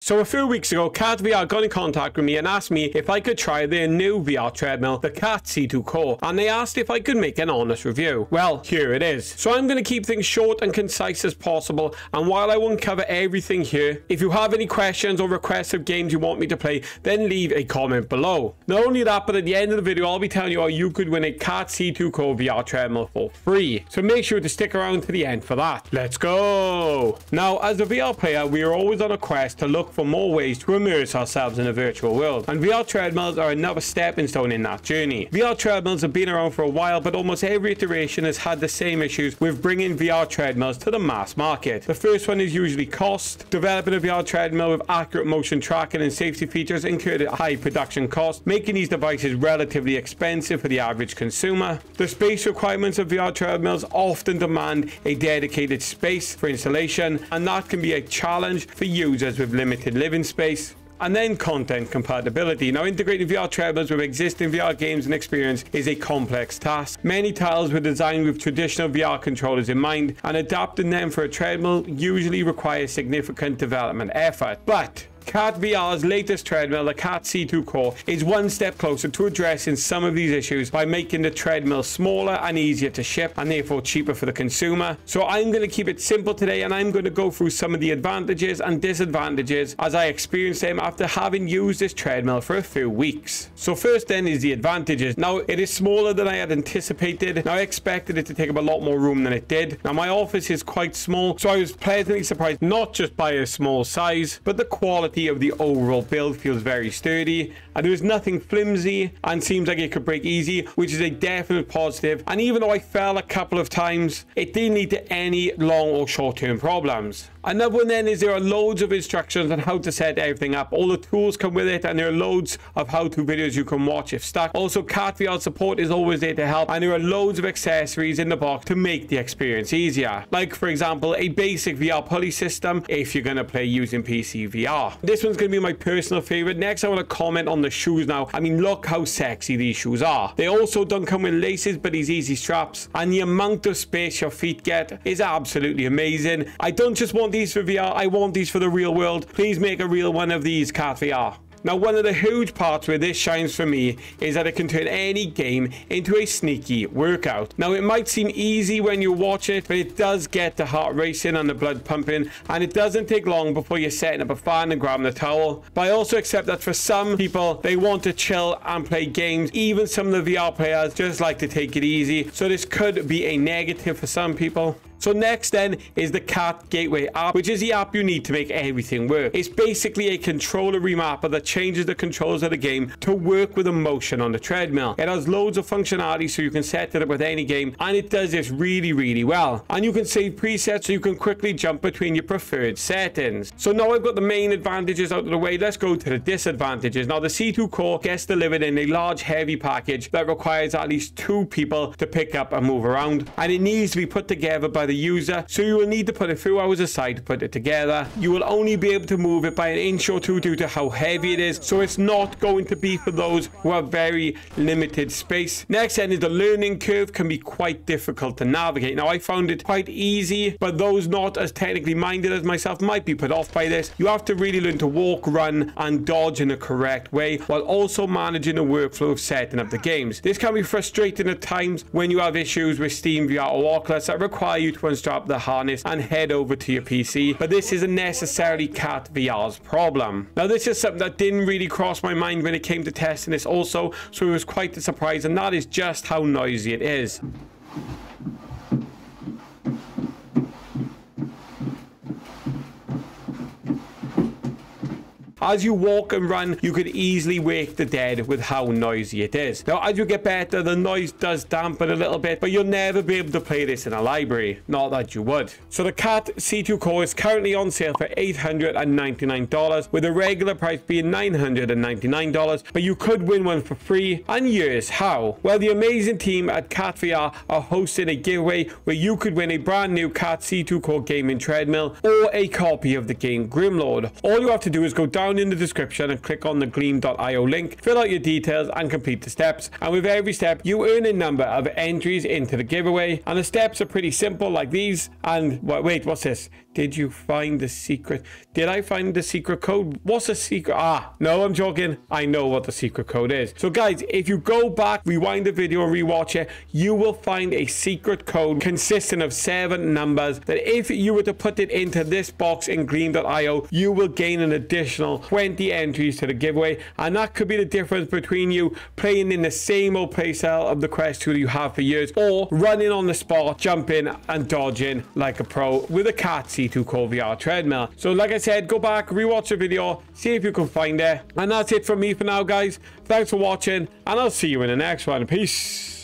So a few weeks ago, Cat VR got in contact with me and asked me if I could try their new VR treadmill, the Cat C2 Core, and they asked if I could make an honest review. Well, here it is. So I'm going to keep things short and concise as possible, and while I won't cover everything here, if you have any questions or requests of games you want me to play, then leave a comment below. Not only that, but at the end of the video, I'll be telling you how you could win a Cat C2 Core VR treadmill for free. So make sure to stick around to the end for that. Let's go! Now, as a VR player, we are always on a quest to look for more ways to immerse ourselves in a virtual world, and VR treadmills are another stepping stone in that journey. VR treadmills have been around for a while, but almost every iteration has had the same issues with bringing VR treadmills to the mass market. The first one is usually cost. Developing a VR treadmill with accurate motion tracking and safety features incurred a high production cost, making these devices relatively expensive for the average consumer. The space requirements of VR treadmills often demand a dedicated space for installation, and that can be a challenge for users with limited living space. And then content compatibility. Now, integrating VR treadmills with existing VR games and experience is a complex task. Many titles were designed with traditional VR controllers in mind, and adapting them for a treadmill usually requires significant development effort. But Cat VR's latest treadmill, the Cat C2 Core, is one step closer to addressing some of these issues by making the treadmill smaller and easier to ship, and therefore cheaper for the consumer. So I'm going to keep it simple today, and I'm going to go through some of the advantages and disadvantages as I experience them after having used this treadmill for a few weeks. So first then is the advantages. Now, it is smaller than I had anticipated. Now, I expected it to take up a lot more room than it did. Now, my office is quite small, so I was pleasantly surprised not just by a small size, but the quality of the overall build feels very sturdy, and there is nothing flimsy and seems like it could break easy, which is a definite positive. And even though I fell a couple of times, it didn't lead to any long or short-term problems. Another one then is there are loads of instructions on how to set everything up. All the tools come with it, and there are loads of how-to videos you can watch if stuck. Also, Cat VR support is always there to help, and there are loads of accessories in the box to make the experience easier. Like, for example, a basic VR pulley system if you're going to play using PC VR. This one's going to be my personal favorite. Next, I want to comment on the shoes now. I mean, look how sexy these shoes are. They also don't come with laces, but these easy straps, and the amount of space your feet get is absolutely amazing. I don't just want these for VR, I want these for the real world. Please make a real one of these, Cat VR. Now, one of the huge parts where this shines for me is that it can turn any game into a sneaky workout. Now, it might seem easy when you watch it, but it does get the heart racing and the blood pumping, and it doesn't take long before you're setting up a fan and grabbing the towel. But I also accept that for some people, they want to chill and play games. Even some of the VR players just like to take it easy, so this could be a negative for some people. So next then is the Cat Gateway app, which is the app you need to make everything work. It's basically a controller remapper that changes the controls of the game to work with the motion on the treadmill. It has loads of functionality, so you can set it up with any game, and it does this really well. And you can save presets so you can quickly jump between your preferred settings. So now I've got the main advantages out of the way, let's go to the disadvantages. Now, the C2 Core gets delivered in a large heavy package that requires at least 2 people to pick up and move around, and it needs to be put together by the user, so you will need to put a few hours aside to put it together. You will only be able to move it by an inch or two due to how heavy it is, so it's not going to be for those who have very limited space. Next then is the learning curve can be quite difficult to navigate. Now, I found it quite easy, but those not as technically minded as myself might be put off by this. You have to really learn to walk, run, and dodge in the correct way, while also managing the workflow of setting up the games. This can be frustrating at times when you have issues with Steam VR or Oculus that require you to unstrap the harness and head over to your PC, but this isn't necessarily Cat VR's problem. Now, this is something that didn't really cross my mind when it came to testing this also, so it was quite a surprise, and that is just how noisy it is. As you walk and run, you could easily wake the dead with how noisy it is. Now, as you get better, the noise does dampen a little bit, but you'll never be able to play this in a library. Not that you would. So the Cat C2 Core is currently on sale for $899, with the regular price being $999, but you could win one for free. And here's how. Well, the amazing team at Cat VR are hosting a giveaway where you could win a brand new Cat C2 Core gaming treadmill or a copy of the game Grimlord. All you have to do is go down down in the description and click on the gleam.io link, fill out your details and complete the steps. And with every step, you earn a number of entries into the giveaway. And the steps are pretty simple like these. And wait, what's this? Did you find the secret? Did I find the secret code? What's the secret? No, I'm joking. I know what the secret code is. So guys, if you go back, rewind the video and rewatch it, you will find a secret code consisting of 7 numbers that if you were to put it into this box in gleam.io, you will gain an additional 20 entries to the giveaway. And that could be the difference between you playing in the same old playstyle of the Quest 2 that you have for years, or running on the spot, jumping and dodging like a pro with a cat C2 called VR Treadmill. So like I said, go back, rewatch the video, see if you can find it. And that's it from me for now, guys. Thanks for watching, and I'll see you in the next one. Peace.